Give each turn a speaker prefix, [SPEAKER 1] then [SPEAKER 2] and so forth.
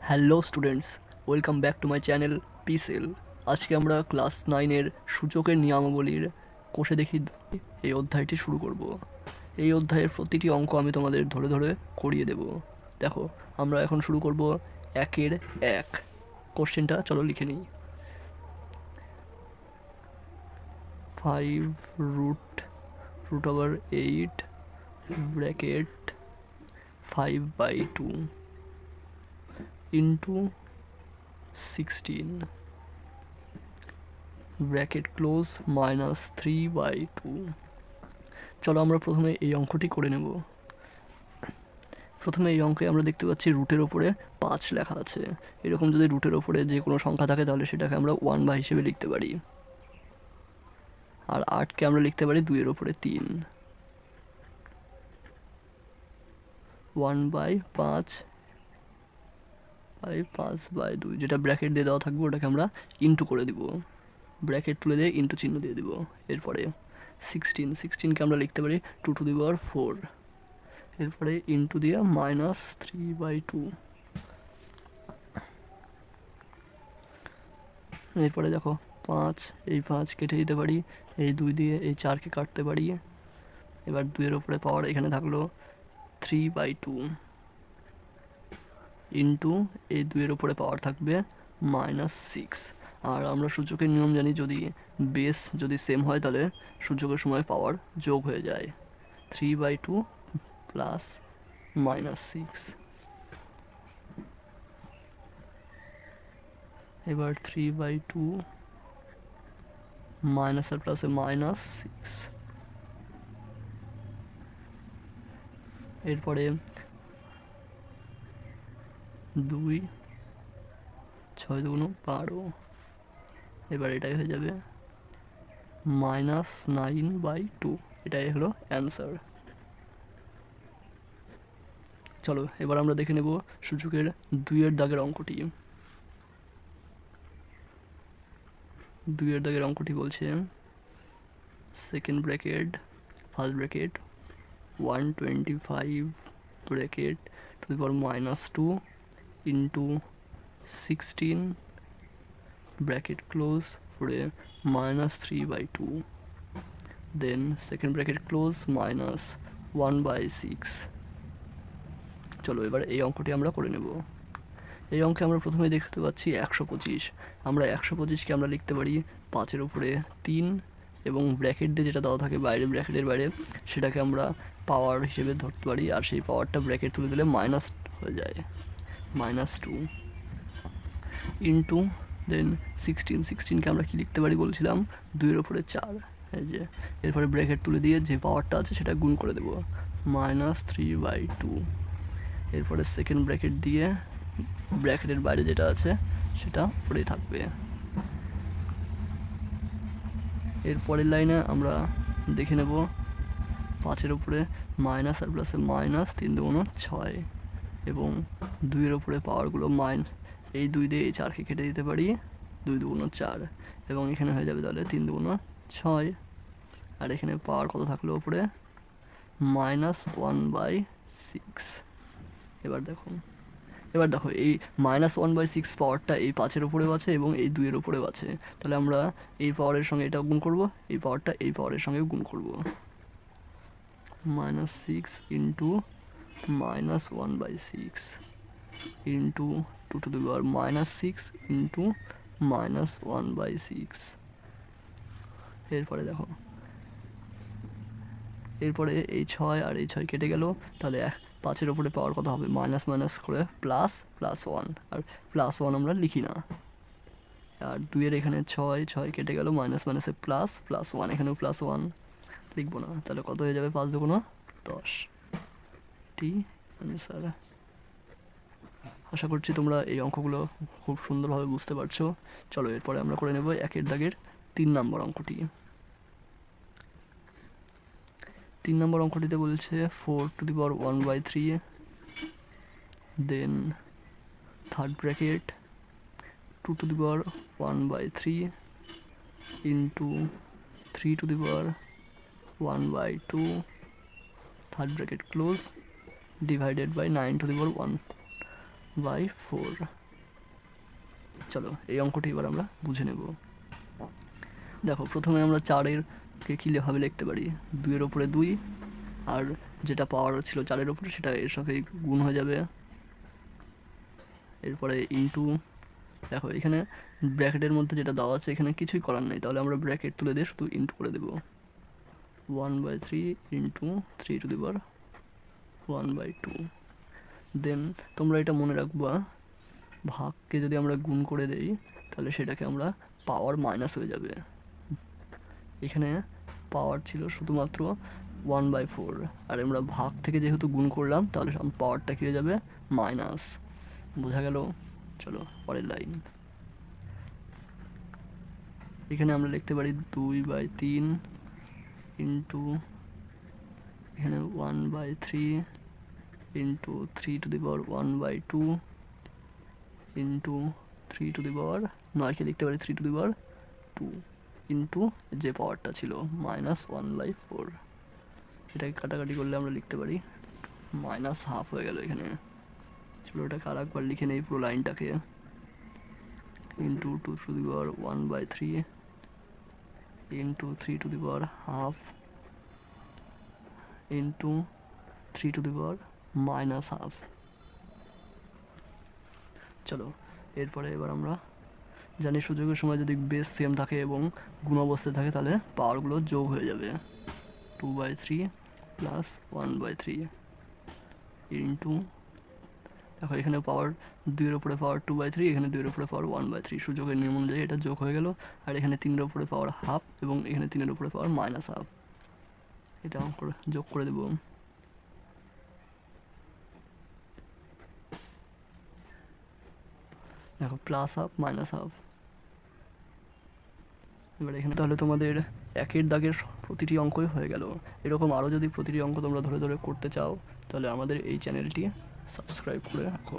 [SPEAKER 1] Hello students, welcome back to my channel পিসেল। আজকে আমরা ক্লাস 9-এর সূচকের নিয়মাবলীর কোষে দেখি এই অধ্যায়টি শুরু করব। এই অধ্যায়ের প্রতিটি অঙ্ক আমি তোমাদের ধরে ধরে করিয়ে দেব। দেখো, আমরা এখন শুরু করব 1-এর 1। কোশ্চেনটা চলো লিখে নিই। 5 √8 ব্র্যাকেট 5/2 into 16 ব্র্যাকেট ক্লোজ -3/2। চলো আমরা প্রথমে এই অঙ্কটি করে নেব। প্রথমে এই অঙ্কে আমরা দেখতে পাচ্ছি রুটের ওপরে 5 লেখা আছে। এরকম যদি রুটের ওপরে যে কোনো সংখ্যা থাকে তাহলে সেটাকে আমরা 1/, হিসেবে লিখতে পারি। আর 8কে আমরা লিখতে পারি 2-এর ওপরে 3। 1/5 5/2, যেটা ব্র্যাকেট দিয়ে দেওয়া থাকবে ওটাকে আমরা ইন্টু করে দিব, ব্র্যাকেট তুলে দিয়ে ইন্টু চিহ্ন দিয়ে দিব। এরপরে 16কে আমরা লিখতে পারি 2^4। এরপরে ইন্টু দিয়ে -3/2। এরপরে দেখো 5, এই 5 কেটে দিতে পারি, এই 2 দিয়ে এই 4কে কাটতে পারি। এবার 2-এর ওপরে পাওয়ার এখানে থাকলো 3/2 ইন্টু এই 2-এর ওপরে পাওয়ার থাকবে -6। আর আমরা সূচকের নিয়ম জানি, যদি বেস যদি সেম হয় তাহলে সূচকের সময় পাওয়ার যোগ হয়ে যায়। 3/2 প্লাস -6। এবার 3/2 মাইনাস আর প্লাসে -6। এরপরে 2 6 2 12। এবার এটাই হয়ে যাবে -9/2। এটাই হলো অ্যান্সার। চলো এবার আমরা দেখে নেব সূচকের 2-এর দাগের অঙ্কটি। 2-এর দাগের অঙ্কটি বলছে second bracket first bracket 125 bracket (2) into 16 bracket close করে -3/2, দেন সেকেন্ড ব্র্যাকেট ক্লোজ -1/6। চলো এবার এই অঙ্কটি আমরা করে নেব। এই অঙ্কে আমরা প্রথমে দেখতে পাচ্ছি 125। আমরা 125কে আমরা লিখতে পারি 5-এর উপরে 3, এবং ব্র্যাকেট দিয়ে যেটা দেওয়া থাকে বাইরে, ব্র্যাকেটের বাইরে, সেটাকে আমরা পাওয়ার হিসেবে ধরতে পারি। আর সেই পাওয়ারটা ব্র্যাকেট তুলে দিলে মাইনাস হয়ে যায়, -2 ইন্টু দেন 16কে আমরা কি লিখতে পারি বলছিলাম 2-এর ওপরে 4। এই যে এরপরে ব্র্যাকেট তুলে দিয়ে যে পাওয়ারটা আছে সেটা গুণ করে দেবো, -3/2। এরপরে সেকেন্ড ব্র্যাকেট দিয়ে ব্র্যাকেটের বাইরে যেটা আছে সেটা পড়েই থাকবে। এর পরের লাইনে আমরা দেখে নেব 5-এর উপরে মাইনাস আর প্লাসে -3 2 6, এবং 2-এর উপরে পাওয়ারগুলো এই 2 দিয়ে এই 4কে কেটে দিতে পারি, 2 2 4, এবং এখানে হয়ে যাবে তাহলে 3 2 6। আর এখানে পাওয়ার কত থাকলো উপরে -1/6। এবার দেখো এই -1/6 পাওয়ারটা এই 5-এর উপরেও আছে এবং এই 2-এর উপরেও আছে। তাহলে আমরা এই পাওয়ারের সঙ্গে এটা গুণ করব, এই পাওয়ারটা এই পাওয়ারের সঙ্গে গুণ করব। -6 ইন্টু -1/6 ইন্টু 2^-6 ইন্টু -1/6। এরপরে দেখো, এরপরে এই 6 আর এই 6 কেটে গেল, তাহলে 5-এর ওপরে পাওয়ার কত হবে, মাইনাস করে +1, আর +1 আমরা লিখি না। আর 2-এর এখানে 6 কেটে গেল, মাইনাসে +1, এখানেও +1 লিখবো না। তাহলে কত হয়ে যাবে, 5 2 10। টি অ্যান্সার। আশা করছি তোমরা এই অঙ্কগুলো খুব সুন্দরভাবে বুঝতে পারছো। চলো এরপরে আমরা করে নেব 1-এর দাগের 3 নম্বর অঙ্কটি। 3 নম্বর অঙ্কটিতে বলছে 4^1/3, then third bracket 2^1/3 into 3^1/2 third bracket close divided by 9^1। By 4। চলো এই অঙ্কটি এবার আমরা বুঝে নেব। দেখো প্রথমে আমরা 4-এরকে কীভাবে লিখতে পারি, 2-এর ওপরে 2, আর যেটা পাওয়ার ছিল 4-এর ওপরে সেটা এর সাথে গুণ হয়ে যাবে। এরপরে ইনটু, দেখো এখানে ব্র্যাকেটের মধ্যে যেটা দেওয়া আছে এখানে কিছুই করার নেই, তাহলে আমরা ব্র্যাকেট তুলে দিয়ে শুধু ইনটু করে দেবো। 1/3 ইন্টু 3/1/2। দেন তোমরা এটা মনে রাখবা, ভাগকে যদি আমরা গুণ করে দেই তাহলে সেটাকে আমরা পাওয়ার মাইনাস হয়ে যাবে। এখানে পাওয়ার ছিল শুধুমাত্র 1/4, আর আমরা ভাগ থেকে যেহেতু গুণ করলাম তাহলে পাওয়ারটা কী হয়ে যাবে, মাইনাস। বোঝা গেল? চলো পরের লাইন। এখানে আমরা লিখতে পারি 2/3 ইন্টু এখানে 1/3 ইন্টু 3/1/2 ইন্টু 3/9কে লিখতে পারি 3/2 ইন্টু যে পাওয়ারটা ছিল -1/4। এটাকে কাটাকাটি করলে আমরা লিখতে পারি -1/2 হয়ে গেল এখানে। চলো এটাকে আর একবার লিখে নেই পুরো লাইনটাকে। Into 2/1/3 into 3/2 into 3/-1/2। চলো এরপরে এবার আমরা জানি সুযোগের সময় যদি বেস সেম থাকে এবং গুণ অবস্থায় থাকে তাহলে পাওয়ারগুলো যোগ হয়ে যাবে। 2/3 প্লাস 1/3 ইন্টু, দেখো এখানে পাওয়ার 2-এর উপরে পাওয়ার 2/3, এখানে 2-এর উপরে পাওয়ার 1/3, সুযোগের নিয়ম অনুযায়ী এটা যোগ হয়ে গেল। আর এখানে 3-এর উপরে পাওয়ার হাফ এবং এখানে 3-এর উপরে পাওয়ার -1/2, এটা যোগ করে দেবো। দেখো +1/2 -1/2। এবার এখানে তাহলে তোমাদের একের দাগের প্রতিটি অঙ্কই হয়ে গেল। এরকম আরও যদি প্রতিটি অঙ্ক তোমরা ধরে ধরে করতে চাও তাহলে আমাদের এই চ্যানেলটি সাবস্ক্রাইব করে রাখো।